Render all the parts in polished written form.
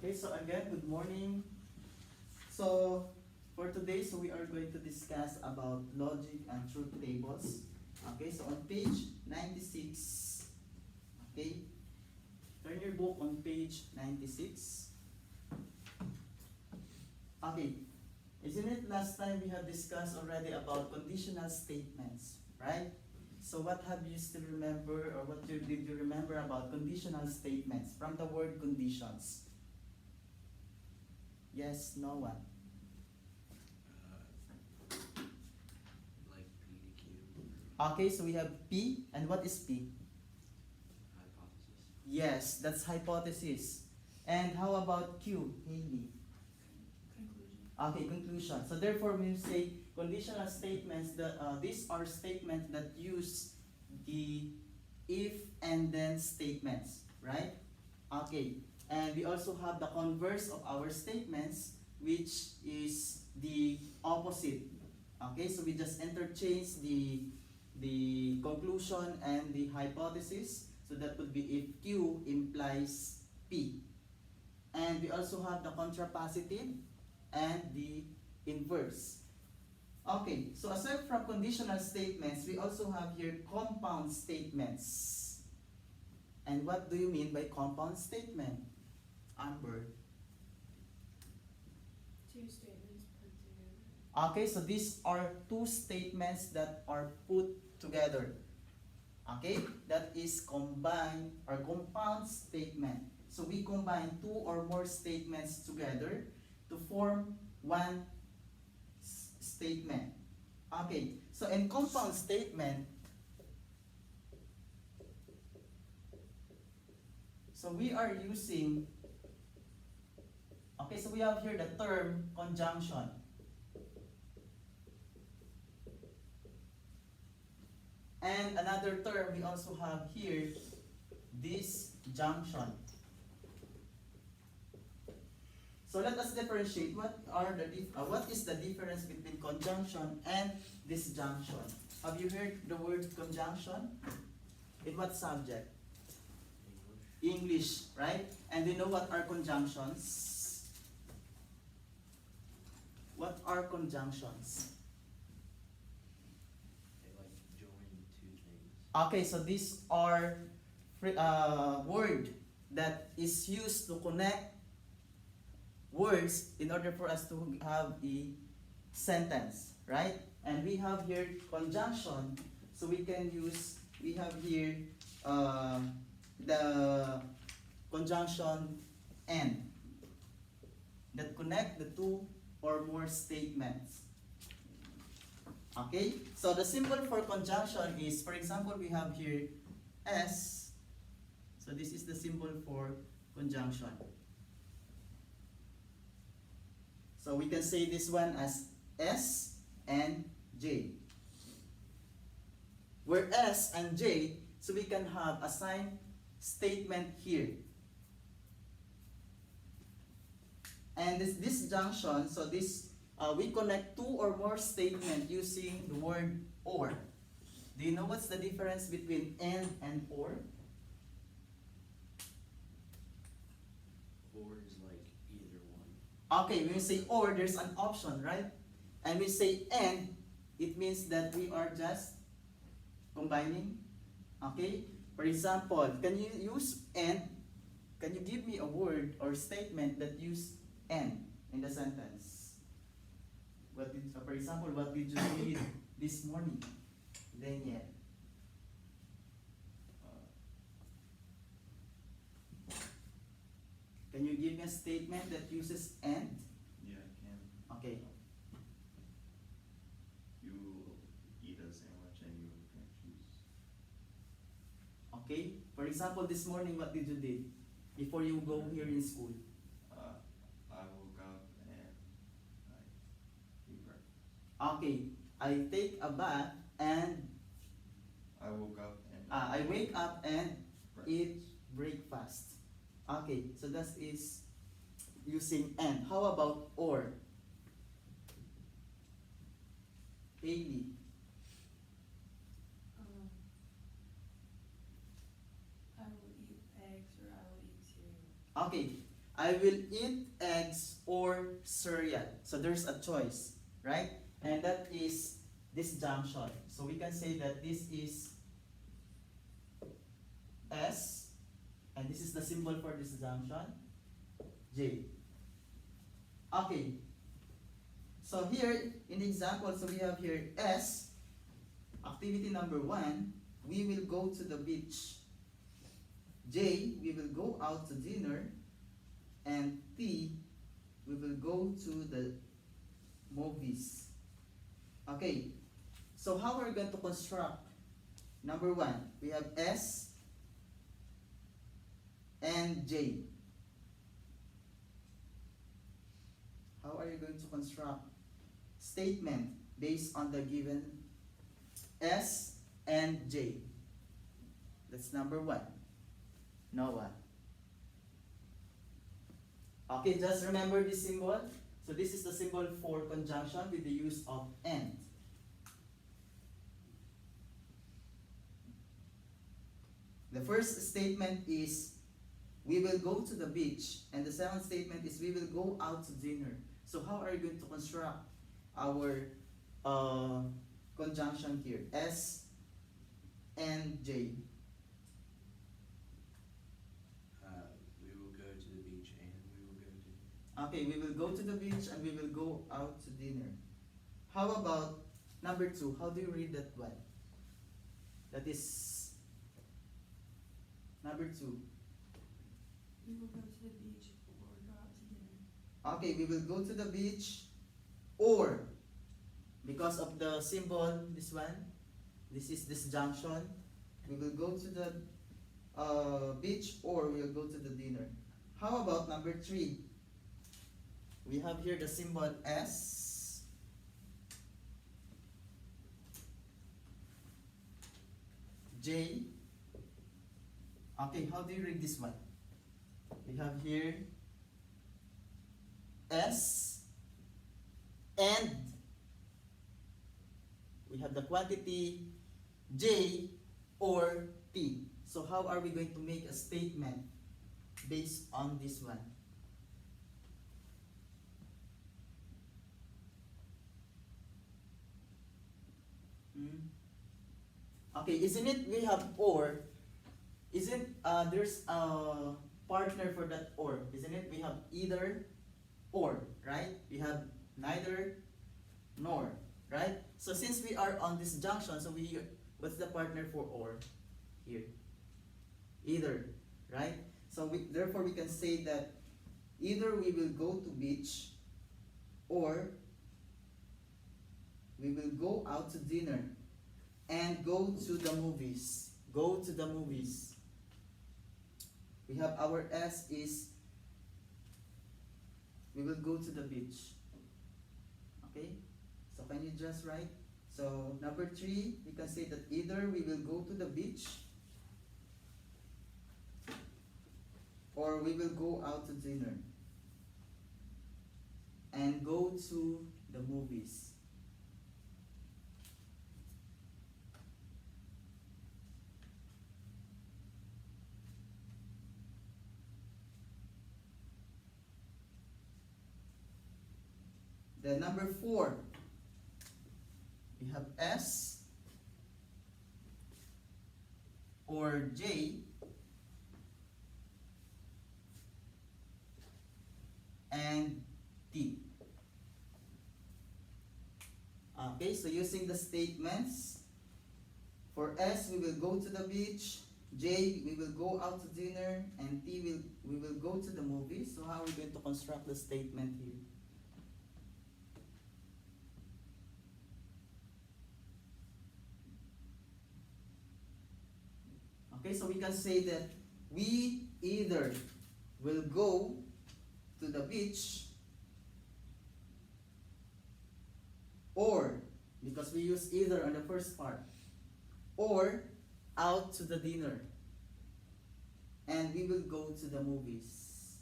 Okay, so again, good morning. So for today, we are going to discuss about logic and truth tables. Okay, so on page 96, okay, turn your book on page 96. Okay, isn't it last time we have discussed already about conditional statements, right? So what have you still remember, or did you remember about conditional statements from the word conditions? Yes, no one. Like P to Q. Okay, so we have P, and what is P? Hypothesis. Yes, that's hypothesis. And how about Q, Haley? Conclusion. Okay, conclusion. So therefore, when you say conditional statements, these are statements that use the if and then statements, right? Okay, and we also have the converse of our statements, which is the opposite. Okay, so we just interchange the conclusion and the hypothesis. So that would be if Q implies P. And we also have the contrapositive and the inverse. Okay, so aside from conditional statements, we also have here compound statements. And what do you mean by compound statement, Amber? Two statements put together. Okay, so these are two statements that are put together. Okay, that is combined or compound statement. So we combine two or more statements together to form one statement. Okay, so in compound statement, so we are using, okay, so we have here the term conjunction. And another term we also have here, disjunction. So let us differentiate what is the difference between conjunction and disjunction. Have you heard the word conjunction? In what subject? English, right? And you know what are conjunctions? What are conjunctions? They like join two things. Okay, so these are word that is used to connect words in order for us to have a sentence, right? And we have here conjunction, so we can use, we have here the conjunction and that connect the two or more statements. Okay, so the symbol for conjunction is, for example, we have here S. So this is the symbol for conjunction. So we can say this one as S and J. Where S and J, so we can have a sign statement here. And this disjunction, so this we connect two or more statements using the word or. Do you know what's the difference between and or? Or is like either one. Okay, when we say or, there's an option, right? And we say and, it means that we are just combining. Okay? For example, can you use and? Can you give me a word or statement that use and in the sentence? For example, what did you read this morning? Daniel. Can you give me a statement that uses and? Yeah, I can. Okay. You eat a sandwich and you can choose. Okay? For example, this morning, what did you do before you go here in school? I woke up and I eat breakfast. Okay, I take a bath and I woke up and I wake up and breakfast. eat breakfast. Okay, so that is using and. How about or? Haley. I will eat eggs or I will eat cereal. Okay, I will eat eggs or cereal. So there's a choice, right? And that is disjunction. So we can say that this is S, and this is the symbol for disjunction, J. Okay. So here, in the example, so we have here S, activity number 1, we will go to the beach. J, we will go out to dinner. And T, we will go to the movies. Okay, so how are we going to construct? Number 1, we have S and J. How are you going to construct statement based on the given S and J? That's number 1. Noah. Okay, just remember this symbol. So this is the symbol for conjunction with the use of and. The first statement is we will go to the beach, and the second statement is we will go out to dinner. So how are you going to construct our conjunction here? S and J. We will go to the beach and we will go to. Okay, we will go to the beach and we will go out to dinner. How about number 2? How do you read that one? That is number 2. We will go to the beach or go out to dinner. Okay, we will go to the beach, or because of the symbol, this one, this is disjunction, we will go to the beach or we will go to the dinner. How about number 3? We have here the symbol S, J. Okay, how do you read this one? We have here S and we have the quantity J or T. So how are we going to make a statement based on this one? Okay, isn't it we have or? Isn't there's a partner for that or? Isn't it we have either or, right? We have neither nor, right? So since we are on this junction, so we what's the partner for or here? Either, right? So therefore we can say that either we will go to beach or we will go out to dinner and go to the movies. Go to the movies. We have our S is we will go to the beach. Okay? So can you just write? So number 3, we can say that either we will go to the beach or we will go out to dinner and go to the movies. Then number 4, we have S or J and T. Okay, so using the statements, for S we will go to the beach, J we will go out to dinner, and T we will go to the movies. So how are we going to construct the statement here? Okay, so we can say that we either will go to the beach or, because we use either on the first part, or out to the dinner and we will go to the movies.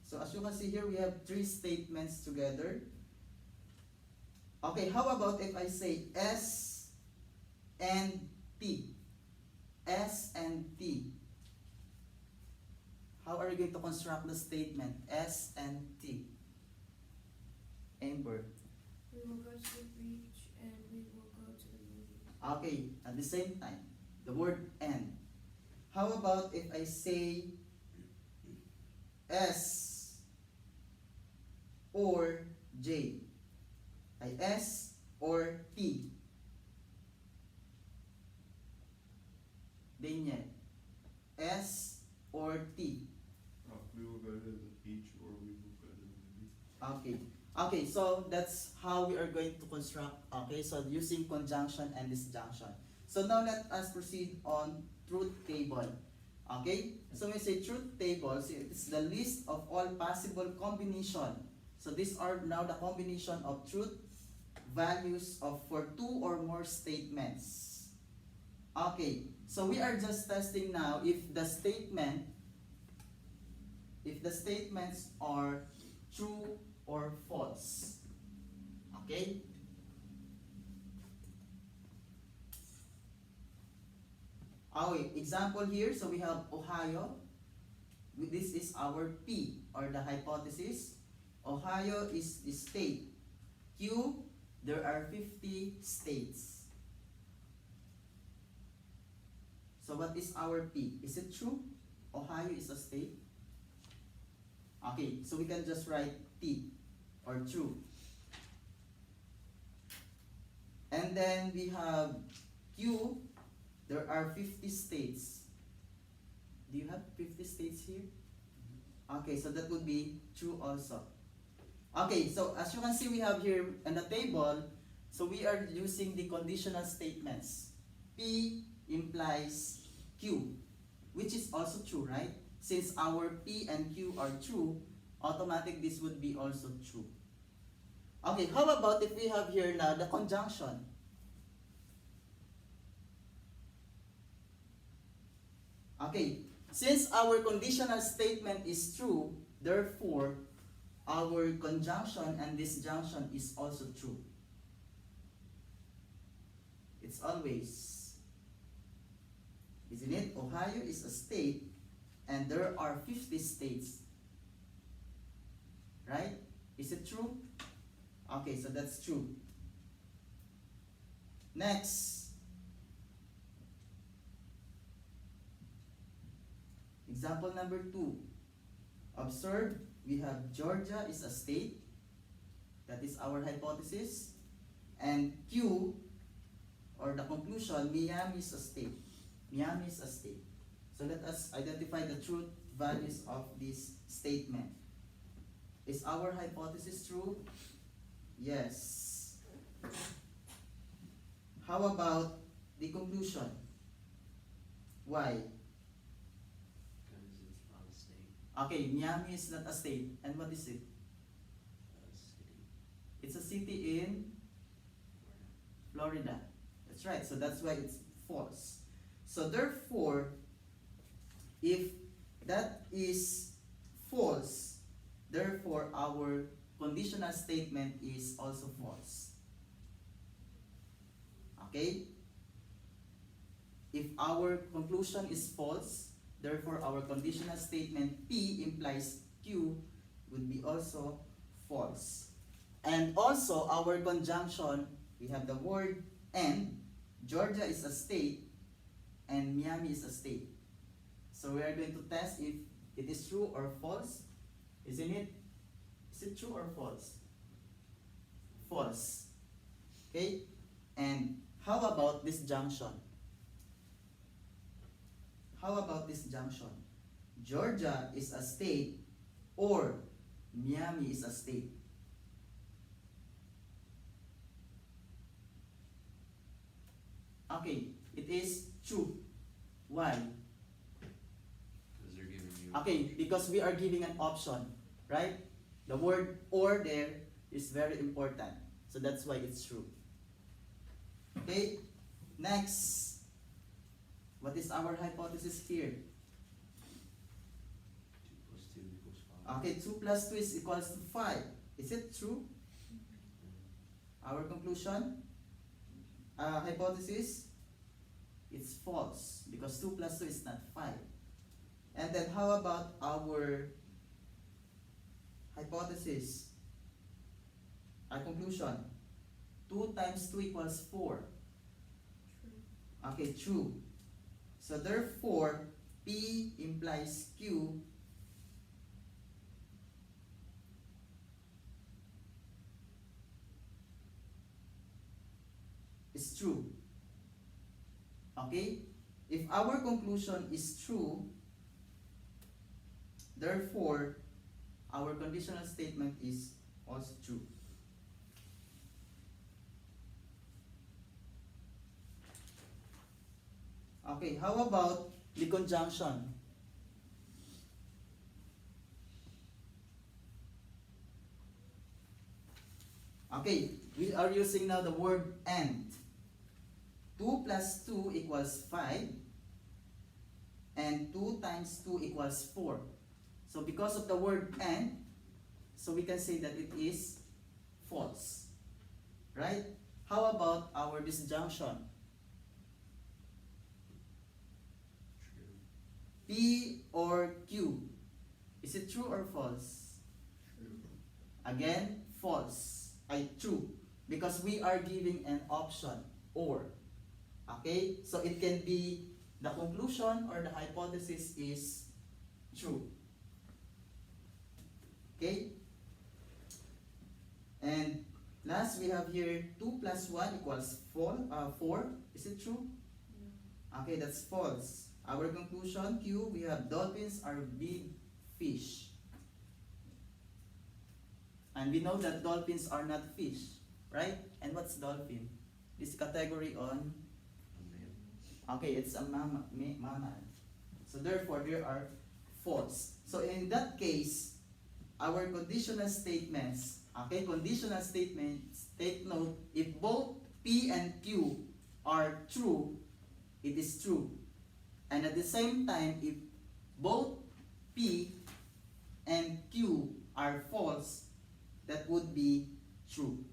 So as you can see here, we have 3 statements together. Okay, how about if I say S and T? S and T. How are you going to construct the statement S and T? Amber. We will go to the beach and we will go to the movies. Okay, at the same time, the word and. How about if I say S or J? Ay S or T? Daniel. S or T? We will go to the beach or we will go to the movie. Okay. Okay, so that's how we are going to construct. Okay, so using conjunction and disjunction. So now let us proceed on truth table. Okay, so when we say truth table, so it's the list of all possible combination. So these are now the combination of truth values of for two or more statements. Okay, so we are just testing now if the statements are true or false. Okay? Okay, example here, so we have Ohio. This is our P or the hypothesis. Ohio is the state. Q, there are 50 states. So what is our P? Is it true? Ohio is a state? Okay, so we can just write T or true. And then we have Q, there are 50 states. Do you have 50 states here? Okay, so that would be true also. Okay, so as you can see, we have here in the table, so we are using the conditional statements. P implies Q, which is also true, right? Since our P and Q are true, automatic this would be also true. Okay, how about if we have here now the conjunction? Okay, since our conditional statement is true, therefore, our conjunction and disjunction is also true. It's always, isn't it? Ohio is a state and there are 50 states. Right? Is it true? Okay, so that's true. Next. Example number 2. Observe, we have Georgia is a state. That is our hypothesis. And Q, or the conclusion, Miami is a state. Miami is a state. So let us identify the truth values of this statement. Is our hypothesis true? Yes. How about the conclusion? Why? Because it's not a state. Okay, Miami is not a state. And what is it? A city. It's a city in Florida. That's right. So that's why it's false. So therefore, if that is false, therefore our conditional statement is also false. Okay? If our conclusion is false, therefore our conditional statement P implies Q would be also false. And also our conjunction, we have the word and. Georgia is a state and Miami is a state. So we are going to test if it is true or false. Isn't it? Is it true or false? False. Okay? And how about disjunction? How about disjunction? Georgia is a state or Miami is a state. Okay, it is true. Why? Because they're giving you. Okay, because we are giving an option, right? The word or there is very important. So that's why it's true. Okay, next. What is our hypothesis here? 2 + 2 = 5. Okay, 2 plus 2 is equals to 5. Is it true? Our conclusion? Hypothesis? It's false because 2 plus 2 is not 5. And then how about our hypothesis? Our conclusion. 2 times 2 equals 4. True. Okay, true. So therefore, P implies Q is true. Okay? If our conclusion is true, therefore, our conditional statement is also true. Okay, how about the conjunction? Okay, we are using now the word and. 2 plus 2 equals 5 and 2 times 2 equals 4. So because of the word and, so we can say that it is false. Right? How about our disjunction? True. P or Q? Is it true or false? True. Again, false. True. Because we are giving an option, or. Okay? So it can be the conclusion or the hypothesis is true. Okay? And last we have here 2 plus 1 equals 4. Is it true? No. Okay, that's false. Our conclusion, Q, we have dolphins are big fish. And we know that dolphins are not fish, right? And what's dolphin? This category on, A man. okay, it's a mammal. So therefore, there are false. So in that case, our conditional statements, okay, conditional statements, take note, if both P and Q are true, it is true. And at the same time, if both P and Q are false, that would be true.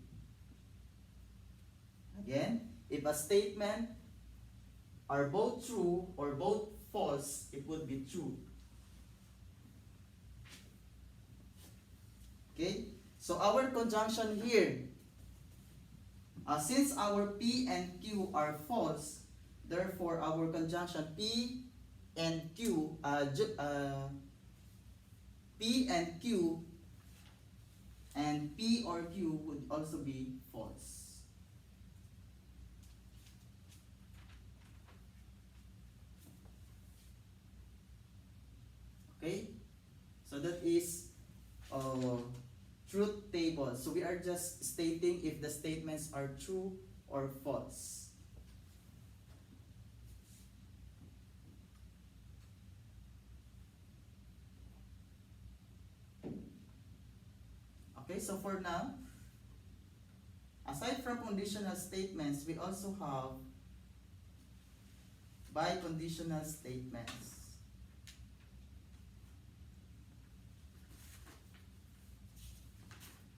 Again, if a statement are both true or both false, it would be true. Okay? So our conjunction here, since our P and Q are false, therefore our conjunction P and Q, P and Q and P or Q would also be false. Okay? So that is truth table. So we are just stating if the statements are true or false. Okay, so for now, aside from conditional statements, we also have biconditional statements.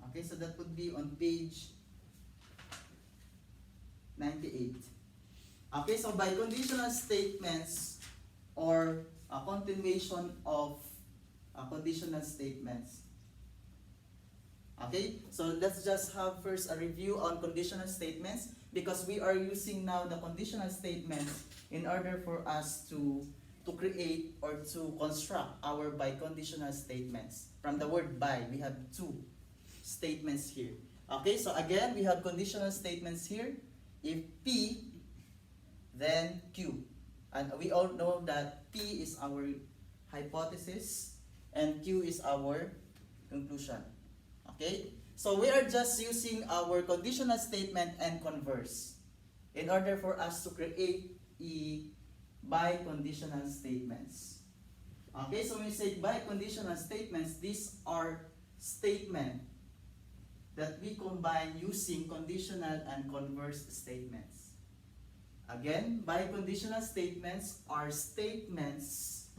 Okay, so that would be on page 98. Okay, so biconditional statements or a continuation of conditional statements. Okay, so let's just have first a review on conditional statements because we are using now the conditional statements in order for us to create or to construct our biconditional statements. From the word bi, we have two statements here. Okay, so again, we have conditional statements here. If P, then Q. And we all know that P is our hypothesis and Q is our conclusion. Okay, so we are just using our conditional statement and converse in order for us to create biconditional statements. Okay, so when we say biconditional statements, these are statements that we combine using conditional and converse statements. Again, biconditional statements are statements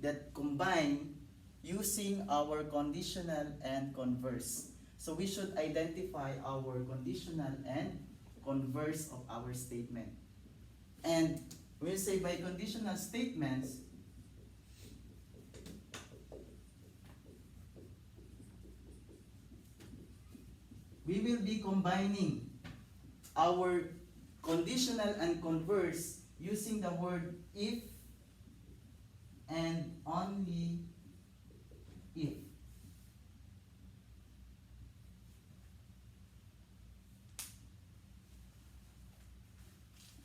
that combine using our conditional and converse. So we should identify our conditional and converse of our statement. And when you say biconditional statements, we will be combining our conditional and converse using the word if and only if.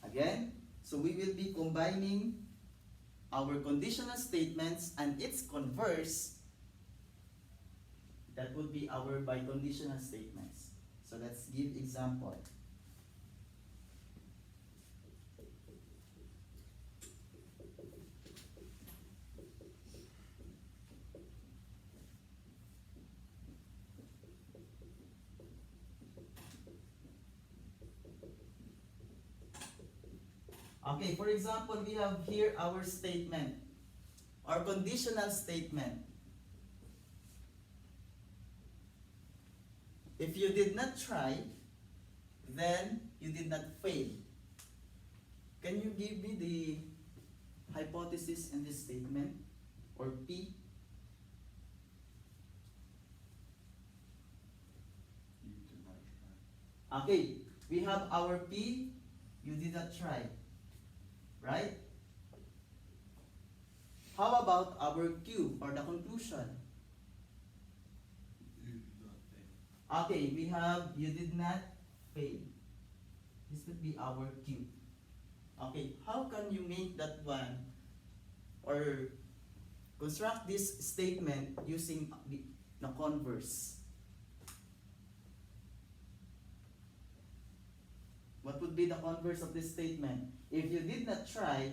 Again, so we will be combining our conditional statements and its converse. That would be our biconditional statements. So let's give example. Okay, for example, we have here our statement, our conditional statement. If you did not try, then you did not fail. Can you give me the hypothesis in this statement, or P? You did not try. Okay, we have our P, you did not try. Right? How about our Q, or the conclusion? You did not fail. Okay, we have you did not fail. This would be our Q. Okay, how can you make that one or construct this statement using the converse? What would be the converse of this statement? If you did not try,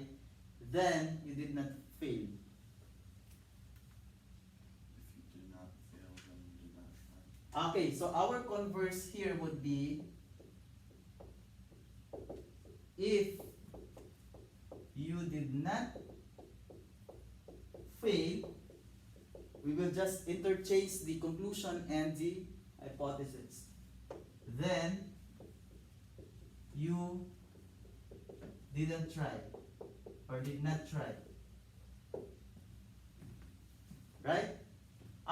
then you did not fail. If you did not fail, then you did not try. Okay, so our converse here would be if you did not fail, we will just interchange the conclusion and the hypothesis. Then you didn't try or did not try. Right?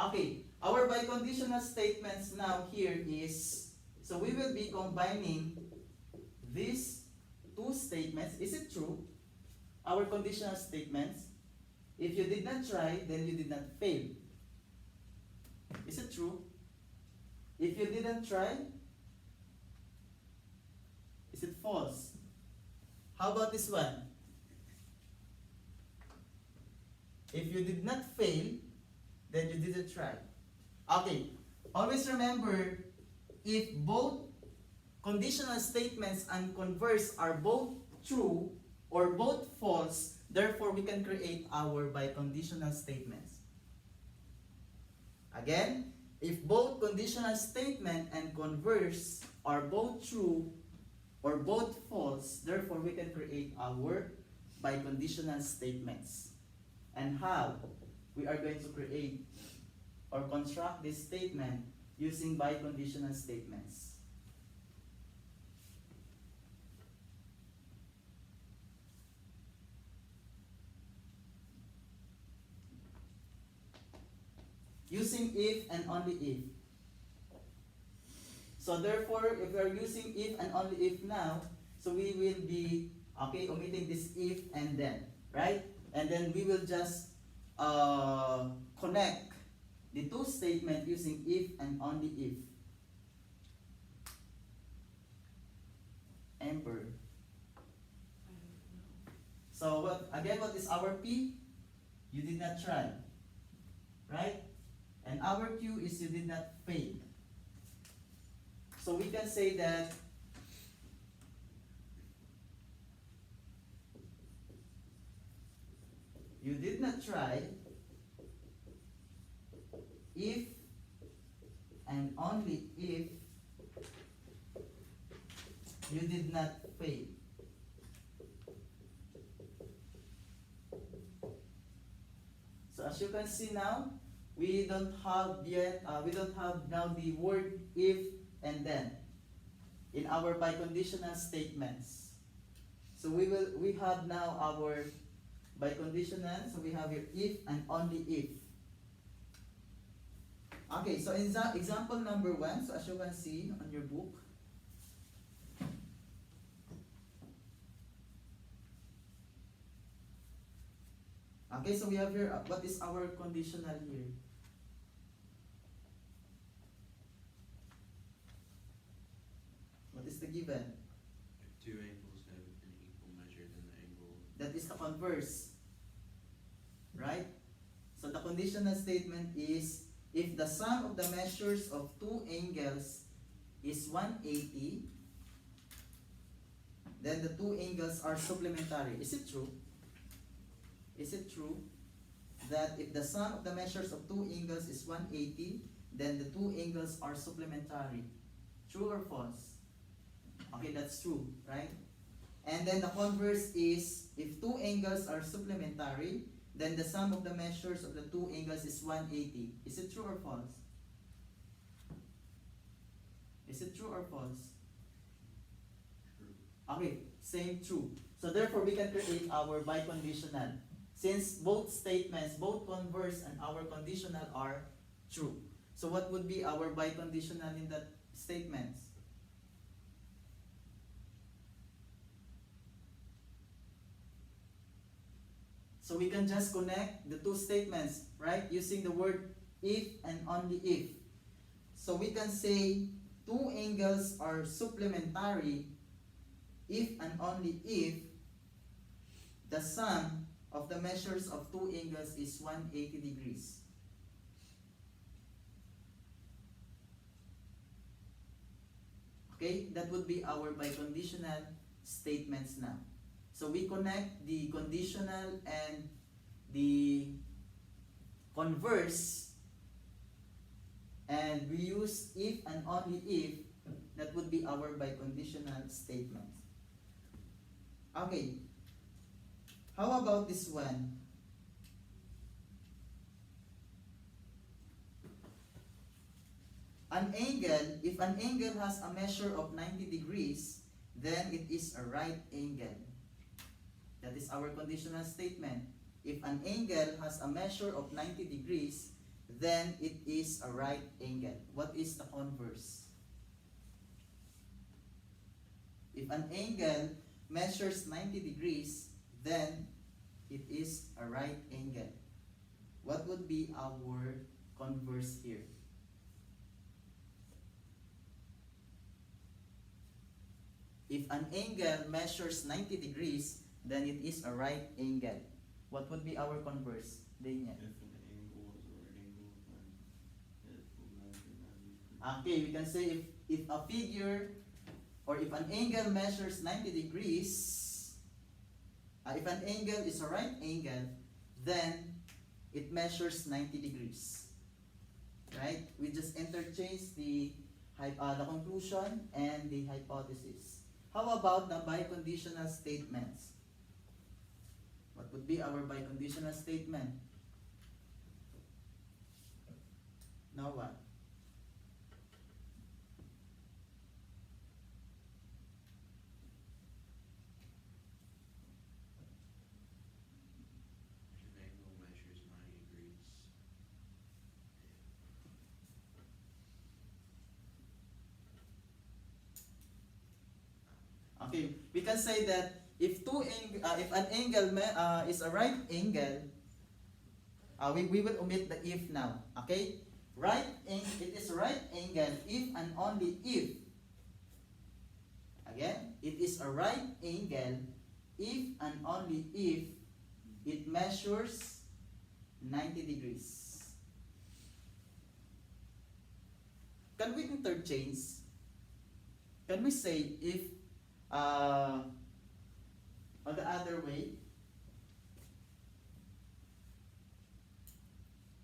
Okay, our biconditional statements now here is, so we will be combining these two statements. Is it true? Our conditional statements. If you did not try, then you did not fail. Is it true? If you didn't try, is it false? How about this one? If you did not fail, then you didn't try. Okay, always remember, if both conditional statements and converse are both true or both false, therefore we can create our biconditional statements. Again, if both conditional statement and converse are both true or both false, therefore we can create our biconditional statements. And how we are going to create or construct this statement using biconditional statements. Using if and only if. So therefore, if we are using if and only if now, so we will be, okay, omitting this if and then, right? And then we will just connect the two statements using if and only if. Amber. I don't know. So what is our P? You did not try. Right? And our Q is you did not fail. So we can say that you did not try if and only if you did not fail. So as you can see now, we don't have now the word if and then in our biconditional statements. So we have now our biconditional. So we have here if and only if. Okay, so in example number 1, so as you can see on your book, okay, so we have here, what is our conditional here? What is the given? If two angles have an equal measure, then the angle. That is the converse. Right? So the conditional statement is, if the sum of the measures of two angles is 180, then the two angles are supplementary. Is it true? Is it true that if the sum of the measures of two angles is 180, then the two angles are supplementary? True or false? Okay, that's true, right? And then the converse is, if two angles are supplementary, then the sum of the measures of the two angles is 180. Is it true or false? Is it true or false? True. Okay, same true. So therefore, we can create our biconditional. Since both statements, both converse and our conditional are true. So what would be our biconditional in that statements? So we can just connect the two statements, right? Using the word if and only if. So we can say two angles are supplementary if and only if the sum of the measures of two angles is 180 degrees. Okay, that would be our biconditional statements now. So we connect the conditional and the converse, and we use if and only if. That would be our biconditional statements. Okay, how about this one? An angle, if an angle has a measure of 90 degrees, then it is a right angle. That is our conditional statement. If an angle has a measure of 90 degrees, then it is a right angle. What is the converse? If an angle measures 90 degrees, then it is a right angle. What would be our converse here? If an angle measures 90 degrees, then it is a right angle. What would be our converse? Daniel? If an angle is a right angle, then it will measure 90 degrees. Okay, we can say if a figure or if an angle measures 90 degrees, if an angle is a right angle, then it measures 90 degrees. Right? We just interchange the conclusion and the hypothesis. How about the biconditional statements? What would be our biconditional statement? Now what? If an angle measures 90 degrees. Okay, we can say that if an angle is a right angle, we will omit the if now. Okay, it is a right angle if and only if. Again, it is a right angle if and only if it measures 90 degrees. Can we interchange? Can we say if on the other way?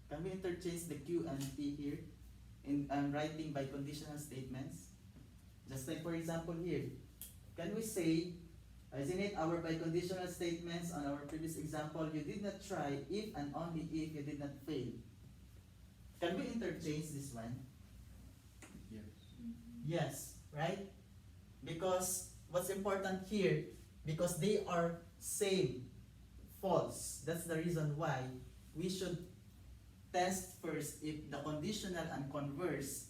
Can we interchange the Q and P here in writing biconditional statements? Just like for example here, can we say, isn't it our biconditional statements on our previous example, you did not try if and only if you did not fail. Can we interchange this one? Yes. Yes, right? Because what's important here because they are same, false. That's the reason why we should test first if the conditional and converse,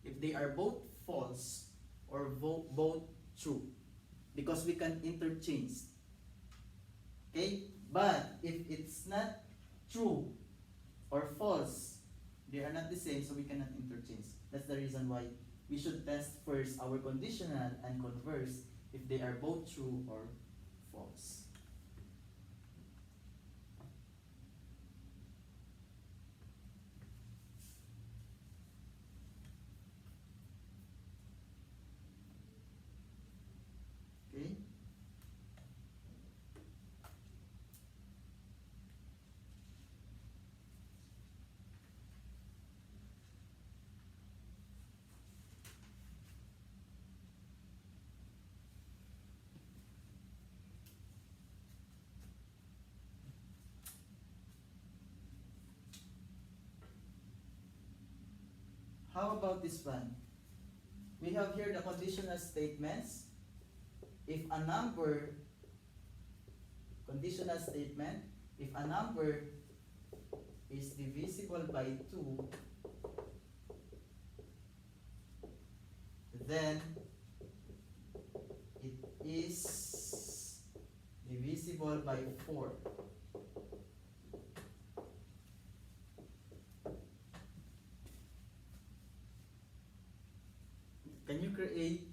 if they are both false or both true, because we can interchange. Okay? But if it's not true or false, they are not the same, so we cannot interchange. That's the reason why we should test first our conditional and converse if they are both true or false. Okay? How about this one? We have here the conditional statements. If a number, conditional statement, if a number is divisible by 2, then it is divisible by 4. Can you create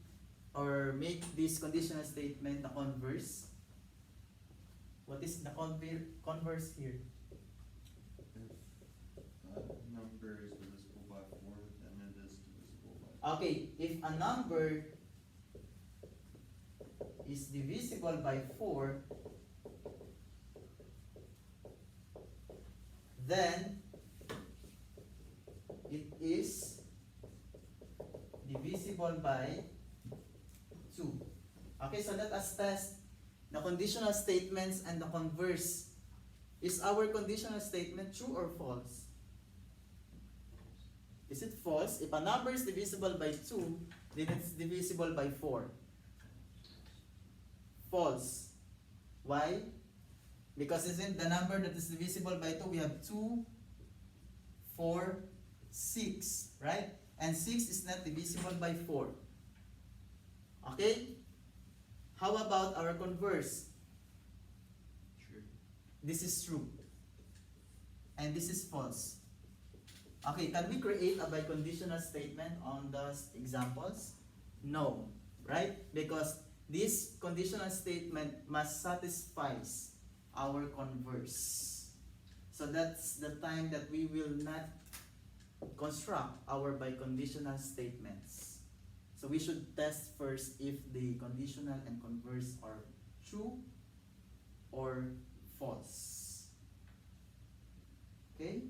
or make this conditional statement the converse? What is the converse here? If a number is divisible by 4, then it is divisible by Okay, if a number is divisible by 4, then it is divisible by 2. Okay, so let us test the conditional statements and the converse. Is our conditional statement true or false? Is it false? If a number is divisible by 2, then it's divisible by 4. False. Why? Because isn't the number that is divisible by 2, we have 2, 4, 6, right? And 6 is not divisible by 4. Okay? How about our converse? True. This is true. And this is false. Okay, can we create a biconditional statement on the examples? No, right? Because this conditional statement must satisfy our converse. So that's the time that we will not construct our biconditional statements. So we should test first if the conditional and converse are true or false. Okay?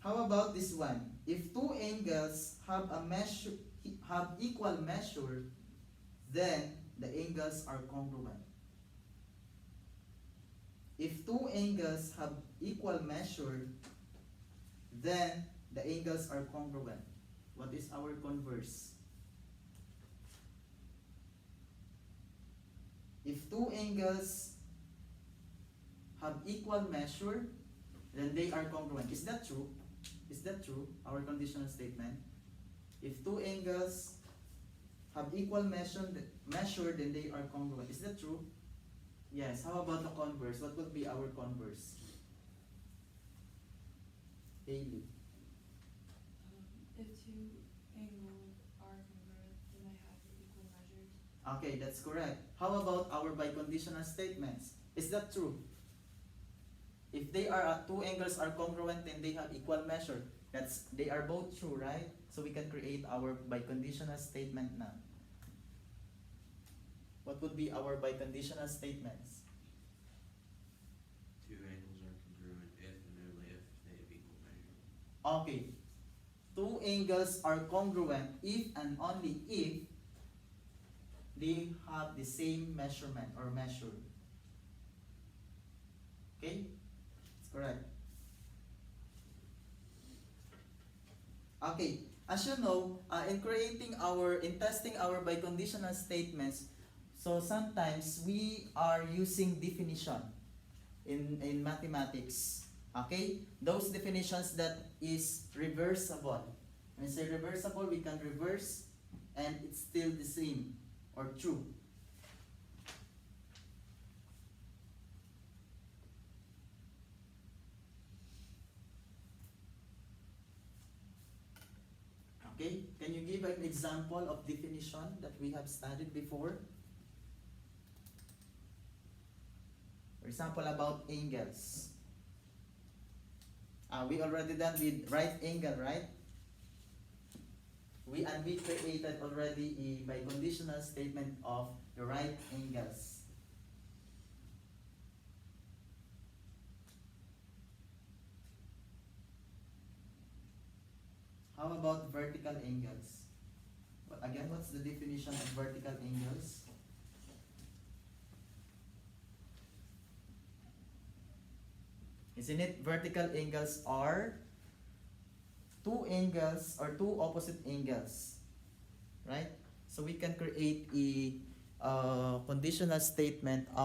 How about this one? If two angles have equal measure, then the angles are congruent. If two angles have equal measure, then the angles are congruent. What is our converse? If two angles have equal measure, then they are congruent. Is that true? Is that true? Our conditional statement. If two angles have equal measure, then they are congruent. Is that true? Yes. How about the converse? What would be our converse? Haley. If two angles are congruent, then they have equal measures. Okay, that's correct. How about our biconditional statements? Is that true? If they are two angles are congruent, then they have equal measure. They are both true, right? So we can create our biconditional statement now. What would be our biconditional statements? Two angles are congruent if and only if they have equal measure. Okay. Two angles are congruent if and only if they have the same measurement or measure. Okay? That's correct. Okay. As you know, in testing our biconditional statements, So sometimes we are using definition in mathematics. Okay? Those definitions that is reversible. When we say reversible, we can reverse and it's still the same or true. Okay? Can you give an example of definition that we have studied before? For example, about angles. We already done with right angle, right? We created already a biconditional statement of the right angles. How about vertical angles? Again, what's the definition of vertical angles? Isn't it vertical angles are two angles or two opposite angles, right? So we can create a conditional statement of